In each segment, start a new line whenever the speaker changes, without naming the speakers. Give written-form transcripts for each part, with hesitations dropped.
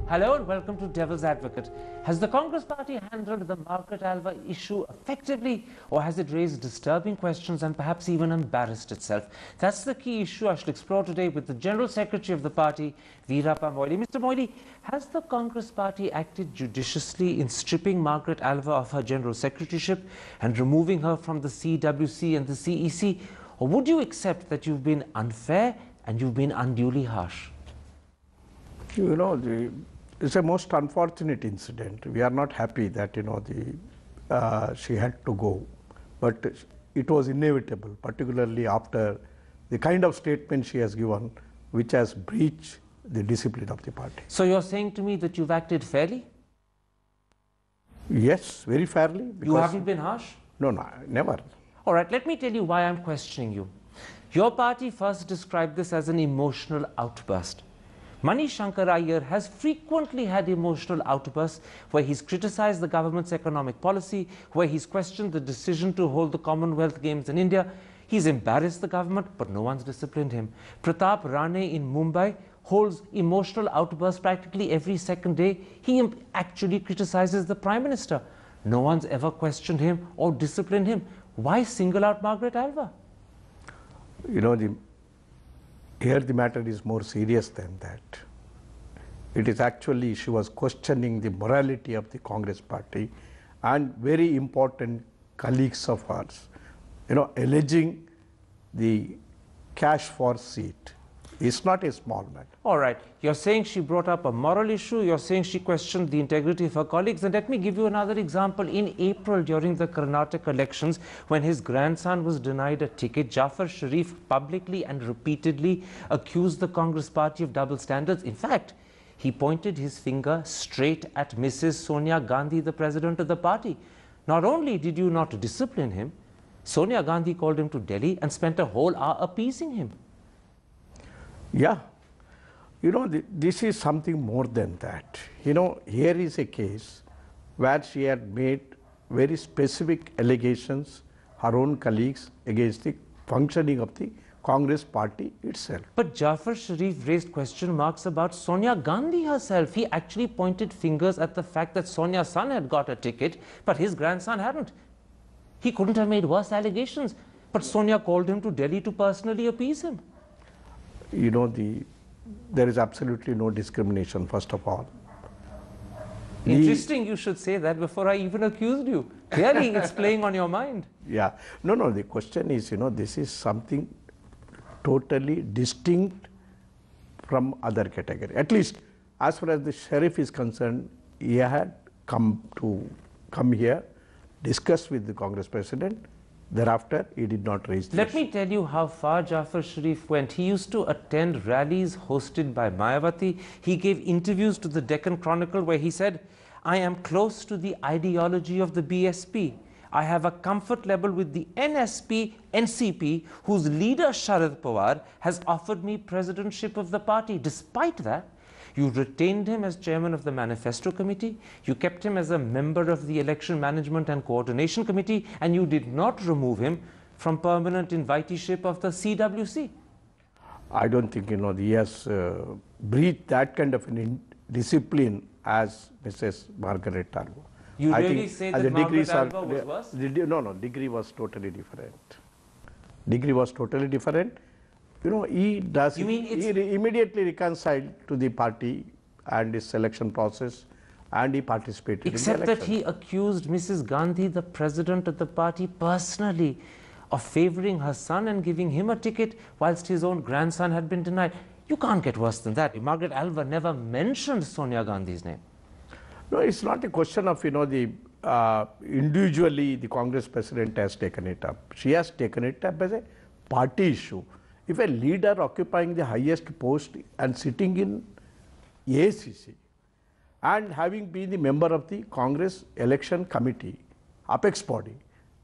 Hello and welcome to Devil's Advocate. Has the Congress Party handled the Margaret Alva issue effectively, or has it raised disturbing questions and perhaps even embarrassed itself? That's the key issue I shall explore today with the General Secretary of the party, Veerappa Moily. Mr. Moily, has the Congress Party acted judiciously in stripping Margaret Alva of her General Secretaryship and removing her from the CWC and the CEC? Or would you accept that you've been unfair and you've been unduly harsh?
You know, it's a most unfortunate incident. We are not happy that, she had to go. But it was inevitable, particularly after the kind of statement she has given, which has breached the discipline of the party.
So you're saying to me that you've acted fairly?
Yes, very fairly.
You haven't been harsh?
No, never.
All right, let me tell you why I'm questioning you. Your party first described this as an emotional outburst. Manish Shankar Iyer has frequently had emotional outbursts where he's criticized the government's economic policy, where he's questioned the decision to hold the Commonwealth Games in India. He's embarrassed the government, but no one's disciplined him. Pratap Rane in Mumbai holds emotional outbursts practically every second day. He actually criticizes the Prime Minister. No one's ever questioned him or disciplined him. Why single out Margaret Alva?
You know, here the matter is more serious than that. It is actually, she was questioning the morality of the Congress party and very important colleagues of hers, alleging the cash for seat. It's not a small matter.
All right. You're saying she brought up a moral issue. You're saying she questioned the integrity of her colleagues. And let me give you another example. In April, during the Karnataka elections, when his grandson was denied a ticket, Jafar Sharif publicly and repeatedly accused the Congress party of double standards. In fact, he pointed his finger straight at Mrs. Sonia Gandhi, the president of the party. Not only did you not discipline him, Sonia Gandhi called him to Delhi and spent a whole hour appeasing him.
Yeah, this is something more than that. Here is a case where she had made very specific allegations, her own colleagues, against the functioning of the Congress party itself.
But Jafar Sharif raised question marks about Sonia Gandhi herself. He actually pointed fingers at the fact that Sonia's son had got a ticket, but his grandson hadn't. He couldn't have made worse allegations, but Sonia called him to Delhi to personally appease him.
There is absolutely no discrimination, first of all.
Interesting you should say that before I even accused you. Clearly, it's playing on your mind.
Yeah. No, the question is, this is something totally distinct from other category. At least, as far as the sheriff is concerned, he had come here, discuss with the Congress president. Thereafter, he did not raise this.
Let me tell you how far Jafar Sharif went. He used to attend rallies hosted by Mayawati. He gave interviews to the Deccan Chronicle where he said, I am close to the ideology of the BSP. I have a comfort level with the NCP, whose leader Sharad Pawar has offered me presidentship of the party. Despite that, you retained him as chairman of the Manifesto Committee, you kept him as a member of the Election Management and Coordination Committee, and you did not remove him from permanent inviteeship of the CWC.
I don't think, he has breached that kind of discipline as Mrs. Margaret Alva.
You really say that Margaret Alva was worse?
No, degree was totally different. Degree was totally different. He immediately reconciled to the party and his selection process, and he participated in the election.
Except that he accused Mrs. Gandhi, the president of the party, personally of favoring her son and giving him a ticket whilst his own grandson had been denied. You can't get worse than that. Margaret Alva never mentioned Sonia Gandhi's name.
No, it's not a question of, individually the Congress president has taken it up. She has taken it up as a party issue. If a leader occupying the highest post and sitting in ACC and having been the member of the Congress Election Committee, apex body,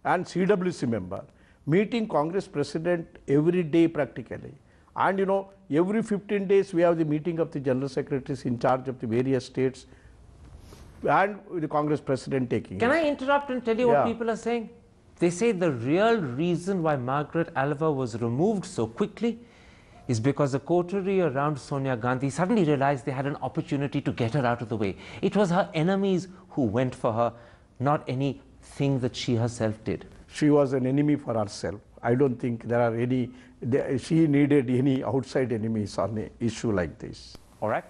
and CWC member, meeting Congress president every day practically, and every 15 days we have the meeting of the general secretaries in charge of the various states and the Congress president taking
Can I interrupt and tell you what people are saying? They say the real reason why Margaret Alva was removed so quickly is because the coterie around Sonia Gandhi suddenly realized they had an opportunity to get her out of the way. It was her enemies who went for her, not anything that she herself did.
She was an enemy for herself. I don't think there are any, she needed any outside enemies on an issue like this.
All right.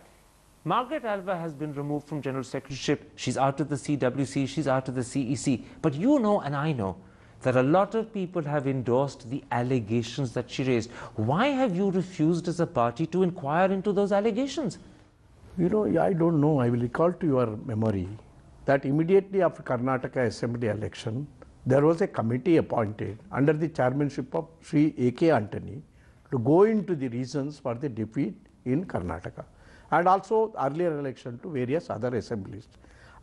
Margaret Alva has been removed from General Secretaryship. She's out of the CWC, she's out of the CEC. But you know and I know that a lot of people have endorsed the allegations that she raised. Why have you refused as a party to inquire into those allegations?
You know, I don't know. I will recall to your memory that immediately after Karnataka Assembly election, there was a committee appointed under the chairmanship of Sri A.K. Antony to go into the reasons for the defeat in Karnataka and also earlier election to various other assemblies.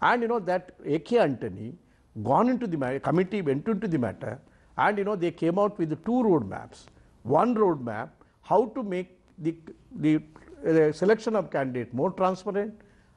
And you know that A.K. Antony gone into the matter, committee went into the matter, and you know they came out with the two roadmaps. One roadmap, how to make the selection of candidate more transparent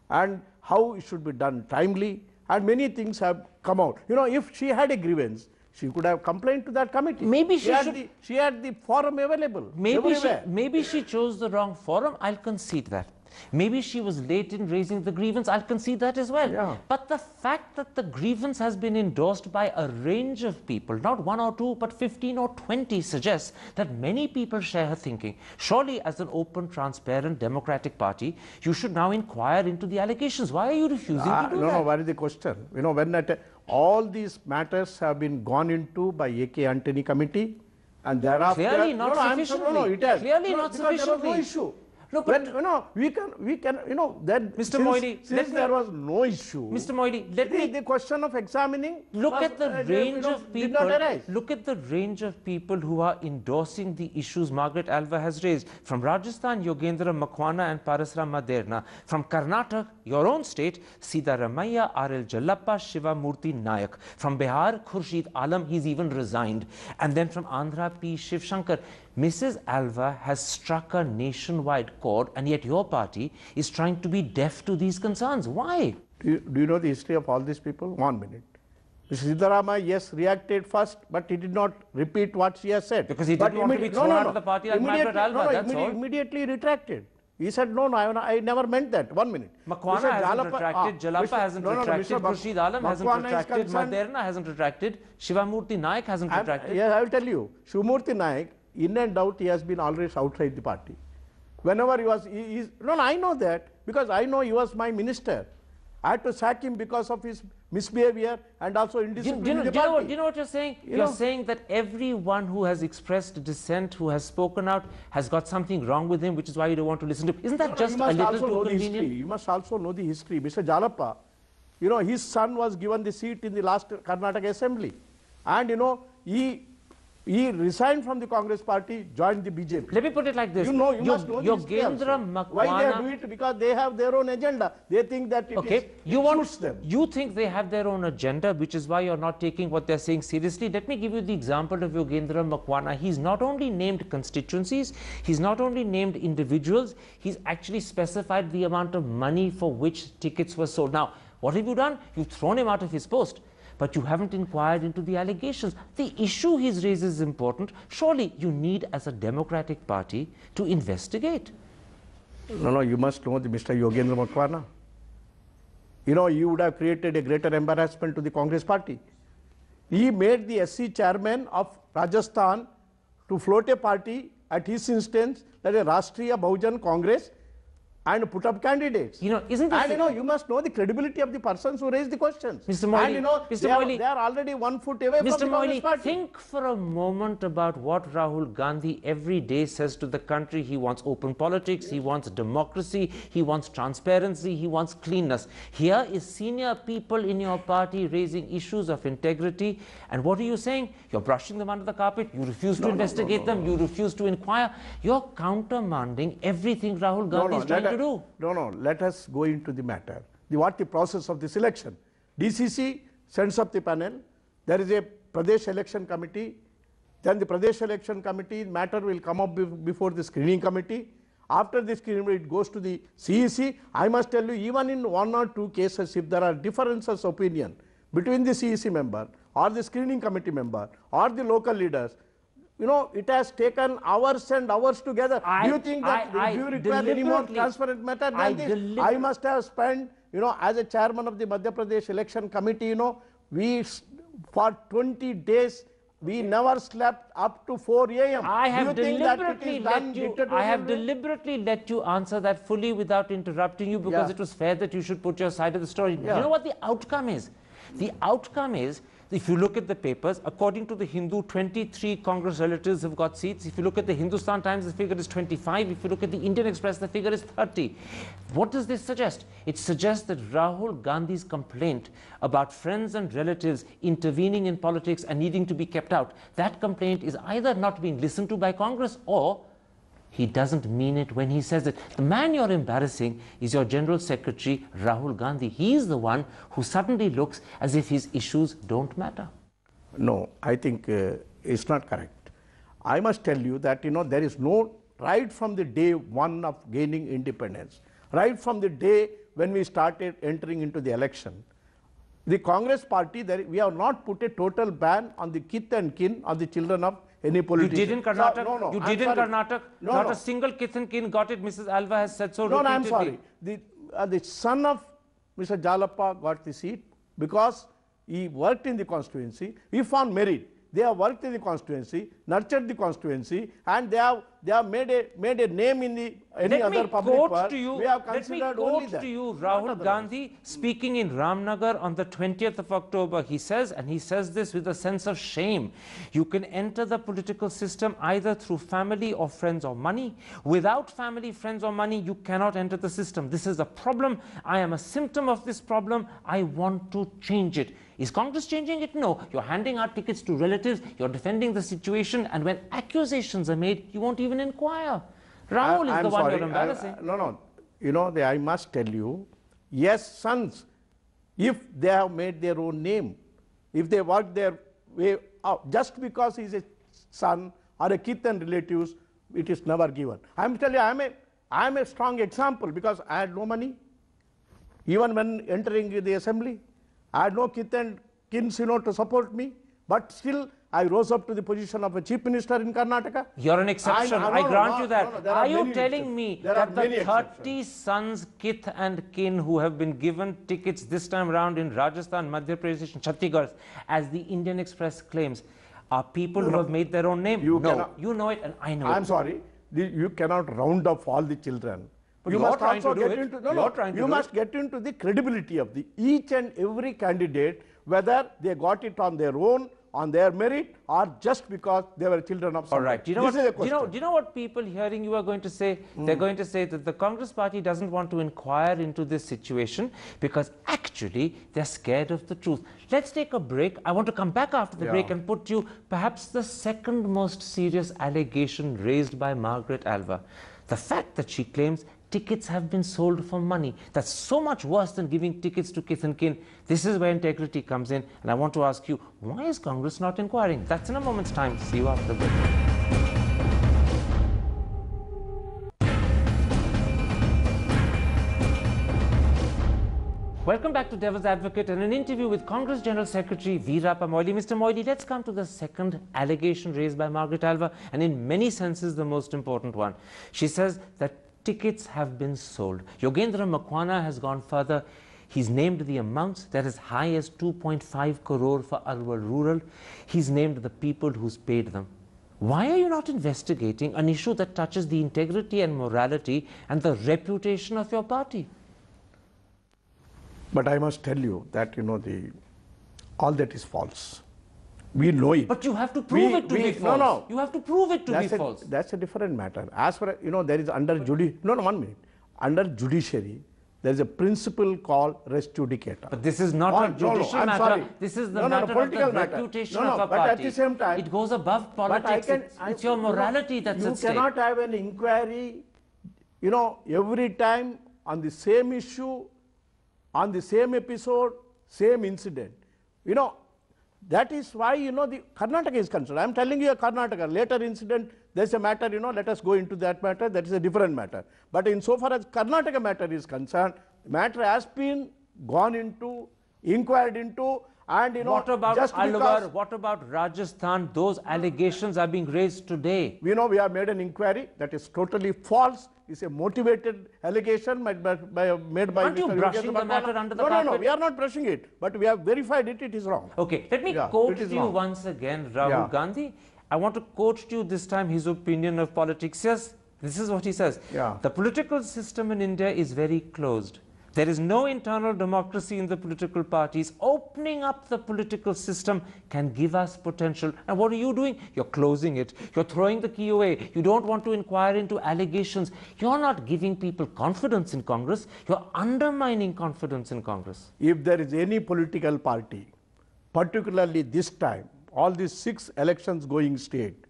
and how it should be done timely, and many things have come out. You know, if she had a grievance, she could have complained to that committee.
Maybe
she had the forum available.
Maybe she chose the wrong forum. I'll concede that. Maybe she was late in raising the grievance. I'll concede that as well.
Yeah.
But the fact that the grievance has been endorsed by a range of people, not one or two, but 15 or 20, suggests that many people share her thinking. Surely, as an open, transparent, democratic party, you should now inquire into the allegations. Why are you refusing to do that?
No, what is the question? You know, when all these matters have been gone into by A.K. Antony committee, and thereafter...
Clearly not sufficiently.
It has.
Clearly not sufficiently.
There was no issue.
No, but
when, you know, we can, you know, then
Mr. Moily,
since there was no issue,
Mr. Moily, let me...
The question of examining...
Look at the range of people...
Did not arise.
Look at the range of people who are endorsing the issues Margaret Alva has raised. From Rajasthan, Yogendra Makwana and Parasram Maderna. From Karnataka, your own state, Siddharamaiah, R.L. Jallappa, Shivamurthy Nayak. From Bihar, Khurshid Alam, he's even resigned. And then from Andhra, P. Shiv Shankar. Mrs. Alva has struck a nationwide chord, and yet your party is trying to be deaf to these concerns. Why?
Do you know the history of all these people? 1 minute. Mr. Siddharamaiah, yes, reacted first, but he did not repeat what she has said.
Because he didn't want to be thrown out of the party like Margaret Alva, that's all.
Immediately retracted. He said, no, I never meant that. 1 minute.
Makwana hasn't retracted, Jallappa hasn't retracted, Khurshid Alam hasn't retracted, Maderna hasn't retracted, Shivamurthy Nayak hasn't retracted.
Yes, I will tell you. Shivamurthy Nayak, in and out, he has been always outside the party. Whenever he was, I know that, because I know he was my minister. I had to sack him because of his misbehavior and also indiscipline in the party.
Do you know what you're saying? You're saying that everyone who has expressed dissent, who has spoken out, has got something wrong with him, which is why you don't want to listen to him. Isn't that just a little too convenient?
You must also know the history. Mr. Jallappa, you know, his son was given the seat in the last Karnataka Assembly. And, you know, he resigned from the Congress party, joined the BJP.
Let me put it like this.
You must know
Yogendra Makwana...
Why they do it? Because they have their own agenda. They think that it suits them.
You think they have their own agenda, which is why you're not taking what they're saying seriously. Let me give you the example of Yogendra Makwana. He's not only named constituencies, he's not only named individuals, he's actually specified the amount of money for which tickets were sold. Now, what have you done? You've thrown him out of his post. But you haven't inquired into the allegations. The issue he's raised is important. Surely you need, as a democratic party, to investigate.
No, you must know the Mr. Yogendra Makwana. You know, you would have created a greater embarrassment to the Congress party. He made the SC chairman of Rajasthan to float a party at his instance, that is Rashtriya Bahujan Congress, and put up candidates.
You know, isn't this...
And you know, you must know the credibility of the persons who raise the questions.
Mr. Moily,
and you know, they are already 1 foot away from the Congress party.
Think for a moment about what Rahul Gandhi every day says to the country. He wants open politics, he wants democracy, he wants transparency, he wants cleanness. Here is senior people in your party raising issues of integrity. And what are you saying? You're brushing them under the carpet. You refuse to investigate them. You refuse to inquire. You're countermanding everything Rahul Gandhi is trying to do.
No, let us go into the matter. What the process of this election? DCC sends up the panel. There is a Pradesh election committee. Then the Pradesh election committee matter will come up before the screening committee. After the screening, it goes to the CEC. I must tell you, even in 1 or 2 cases, if there are differences of opinion between the CEC member or the screening committee member or the local leaders, you know, it has taken hours and hours together. Do you think that if you require any more transparent method than this? I must have spent, you know, as a chairman of the Madhya Pradesh election committee, you know, for 20 days, we never slept up to 4 a.m.
I have deliberately let you answer that fully without interrupting you, because it was fair that you should put your side of the story. You know what the outcome is? The outcome is, if you look at the papers, according to the Hindu, 23 Congress relatives have got seats. If you look at the Hindustan Times, the figure is 25. If you look at the Indian Express, the figure is 30. What does this suggest? It suggests that Rahul Gandhi's complaint about friends and relatives intervening in politics and needing to be kept out, that complaint is either not being listened to by Congress, or he doesn't mean it when he says it. The man you're embarrassing is your General Secretary, Rahul Gandhi. He's the one who suddenly looks as if his issues don't matter.
No, I think it's not correct. I must tell you that, you know, there is no, right from the day one of gaining independence, right from the day when we started entering into the election, the Congress party, we have not put a total ban on the kith and kin, on the children of any politician.
You did in Karnataka?
No,
you did in Karnataka? Not a single kith and kin got it. Mrs. Alva has said so repeatedly.
No, I'm sorry. The son of Mr. Jalappa got the seat because he worked in the constituency. He found merit. They have worked in the constituency, nurtured the constituency, and they have made a name in the other public work. We have considered only that.
Let me quote to you Rahul Gandhi speaking in Ramnagar on the 20th of October. He says, and he says this with a sense of shame, you can enter the political system either through family or friends or money. Without family, friends or money, you cannot enter the system. This is a problem. I am a symptom of this problem. I want to change it. Is Congress changing it? No. You're handing out tickets to relatives, you're defending the situation, and when accusations are made, you won't even inquire. Rahul is the one you're embarrassing.
No. You know, I must tell you, yes, sons, if they have made their own name, if they work their way out, just because he's a son or a kith and relatives, it is never given. I'm telling you, I'm a strong example because I had no money. Even when entering the assembly, I had no kith and kins, you know, to support me, but still I rose up to the position of a chief minister in Karnataka.
You're an exception. I grant you that. Are you telling me that the 30 sons, kith and kin who have been given tickets this time around in Rajasthan, Madhya Pradesh and Chhattisgarh, as the Indian Express claims, are people who have made their own name? You know it and I know it.
I'm sorry. You cannot round up all the children. But you must also get into you must get into the credibility of each and every candidate, whether they got it on their own, on their merit, or just because they were children of somebody.
All right. Do you know what people hearing you are going to say? They're going to say that the Congress party doesn't want to inquire into this situation because actually they're scared of the truth. Let's take a break. I want to come back after the break and put you perhaps the second most serious allegation raised by Margaret Alva. The fact that she claims tickets have been sold for money. That's so much worse than giving tickets to kith and kin. This is where integrity comes in. And I want to ask you, why is Congress not inquiring? That's in a moment's time. See you after the break. Welcome back to Devil's Advocate and an interview with Congress General Secretary Veerappa Moily. Mr. Moily, let's come to the second allegation raised by Margaret Alva, and in many senses the most important one. She says that tickets have been sold. Yogendra Makwana has gone further. He's named the amounts that as high as 2.5 crore for Alwar Rural. He's named the people who's paid them. Why are you not investigating an issue that touches the integrity and morality and the reputation of your party?
But I must tell you that, you know, all that is false. We know it.
But you have to prove it to be false.
No.
You have to prove it to be false.
That's a different matter. As for, you know, there is under Under judiciary, there is a principle called res judicata.
But this is not a judicial matter.
Sorry.
This is the matter of the reputation of a party.
But at the same time,
it goes above politics. It's your morality that's at stake.
You cannot have an inquiry, you know, every time on the same issue, on the same episode, same incident. You know, that is why, you know, the Karnataka is concerned. I am telling you a Karnataka. Later incident, there is a matter, you know, let us go into that matter. That is a different matter. But insofar as Karnataka matter is concerned, the matter has been gone into, inquired into, And
what about
just
Alwar?
because
What about Rajasthan? Those allegations are being raised today.
we know we have made an inquiry that is totally false. It's a motivated allegation made by
Aren't you
Mr.
brushing
Yogesh
the
Bhattacharya.
matter under the
No,
carpet?
we are not brushing it, but we have verified it. It is wrong.
Okay, let me
Yeah,
quote
it is
to you
wrong.
once again, Rahul
Yeah.
Gandhi. I want to quote to you this time his opinion of politics. Yes, this is what he says.
Yeah.
The political system in India is very closed. There is no internal democracy in the political parties. Opening up the political system can give us potential. And what are you doing? You're closing it. You're throwing the key away. You don't want to inquire into allegations. You're not giving people confidence in Congress. You're undermining confidence in Congress.
If there is any political party, particularly this time, all these 6 elections going state,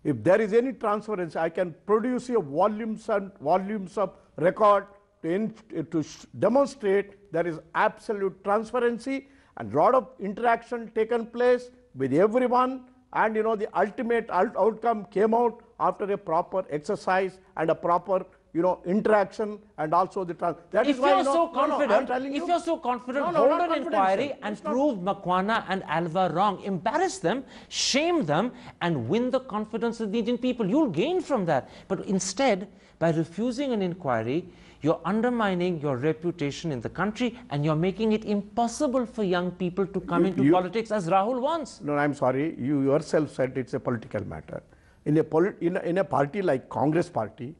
if there is any transparency, I can produce you volumes and volumes of record to demonstrate there is absolute transparency and lot of interaction taken place with everyone, and the ultimate outcome came out after a proper exercise and a proper interaction, and also the that
If
is why
you're so confident,
if
you're so confident,
not
hold an
confident,
inquiry
sir.
and
It's not-
prove Makwana and Alva wrong. Embarrass them, shame them, and win the confidence of the Indian people. You'll gain from that. But instead, by refusing an inquiry, you're undermining your reputation in the country, and you're making it impossible for young people to come into politics as Rahul wants.
No, I'm sorry. You yourself said it's a political matter. In a party like Congress party,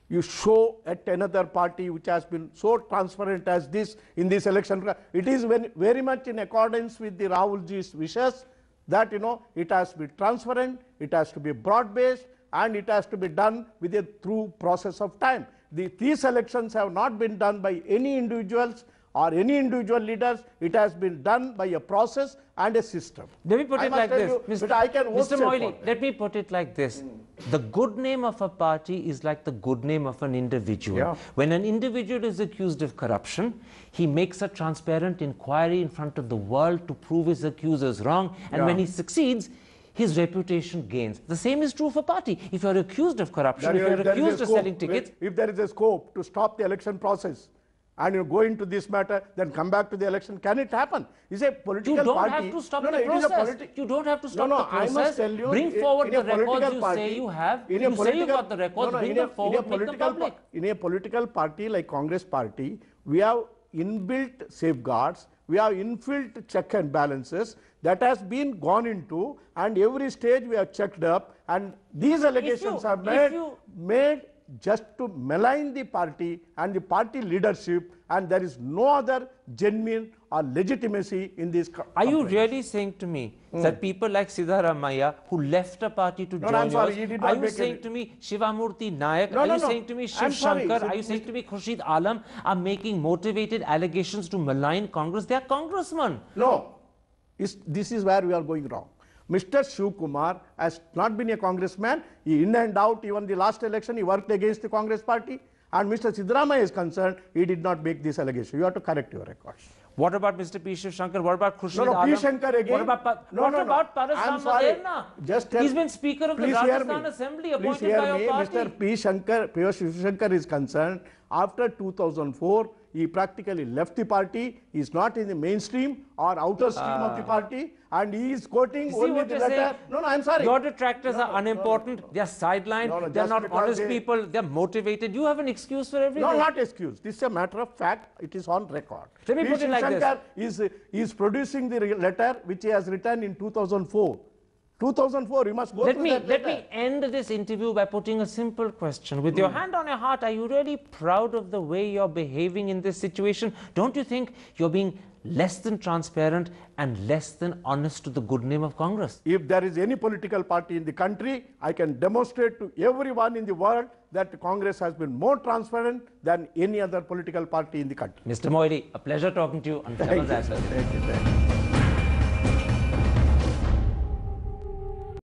you show at another party which has been so transparent as this in this election. It is very much in accordance with the Rahulji's wishes that it has to be transparent, it has to be broad-based, and it has to be done with a through process of time. These elections have not been done by any individuals or any individual leaders. It has been done by a process and a system.
Let me put it like this, Mr. Moily,
Mr.
let me put it like this. The good name of a party is like the good name of an individual.
Yeah.
When an individual is accused of corruption, he makes a transparent inquiry in front of the world to prove his accusers wrong, and when he succeeds, his reputation gains. The same is true for party. If you're accused of corruption, if you're accused of selling tickets...
If there is a scope to stop the election process, and you go into this matter, then come back to the election, can it happen? Is a political
You don't
party...
have to stop the
it is a
process. You don't have to stop the process.
I must tell you,
bring forward the records
political
you
party,
say you have.
in a
You say you've got the records, bring them forward, make them public.
In a political party like Congress party, we have inbuilt safeguards, we have inbuilt check and balances that has been gone into, and every stage we have checked up, and these allegations are made just to malign the party and the party leadership, and there is no other genuine or legitimacy in this.
Are you really saying to me that people like Siddharamaiah, who left a party to join
I'm sorry,
yours,
he did not
are you
make
saying
any-
to me Shivamurthy Nayak,
No,
are
no,
you
no.
saying to me
I'm
Shiv
sorry,
Shankar, are you saying to me Khurshid Alam are making motivated allegations to malign Congress? They are congressmen.
No, this is where we are going wrong. Mr. Shiv Kumar has not been a congressman. He in and out, even the last election, he worked against the Congress party. And Mr. Siddharamaiah is concerned, he did not make this allegation. You have to correct your records.
What about Mr. P. Shiv Shankar? What about Khurshid
No,
Alam?
P. Shankar again.
What about
I'm
Parasram
sorry.
Maderna?
Just tell,
He's been Speaker of the
please hear
Rajasthan
me.
Assembly,
Please
appointed
hear
by
me.
your party.
Mr. P. Shiv Shankar is concerned, after 2004, he practically left the party. He is not in the mainstream or outer stream of the party, and he is quoting
See
only
what
the
you're
letter.
saying?
No, I'm sorry.
Your detractors are unimportant. They are sidelined.
No,
They're
just
not
because
honest
they-
people. They're motivated. You have an excuse for everything.
No, not excuse. This is a matter of fact. It is on record.
Let me
P.
put it like this.
Shankar is producing the letter which he has written in 2004. 2004, you must go
Let
through
me
that letter.
end this interview by putting a simple question. With your hand on your heart, are you really proud of the way you're behaving in this situation? Don't you think you're being less than transparent and less than honest to the good name of Congress?
If there is any political party in the country, I can demonstrate to everyone in the world that Congress has been more transparent than any other political party in the country.
Mr. Moily, a pleasure talking to you on
Thank
Famous
you.
Assets.
Thank you.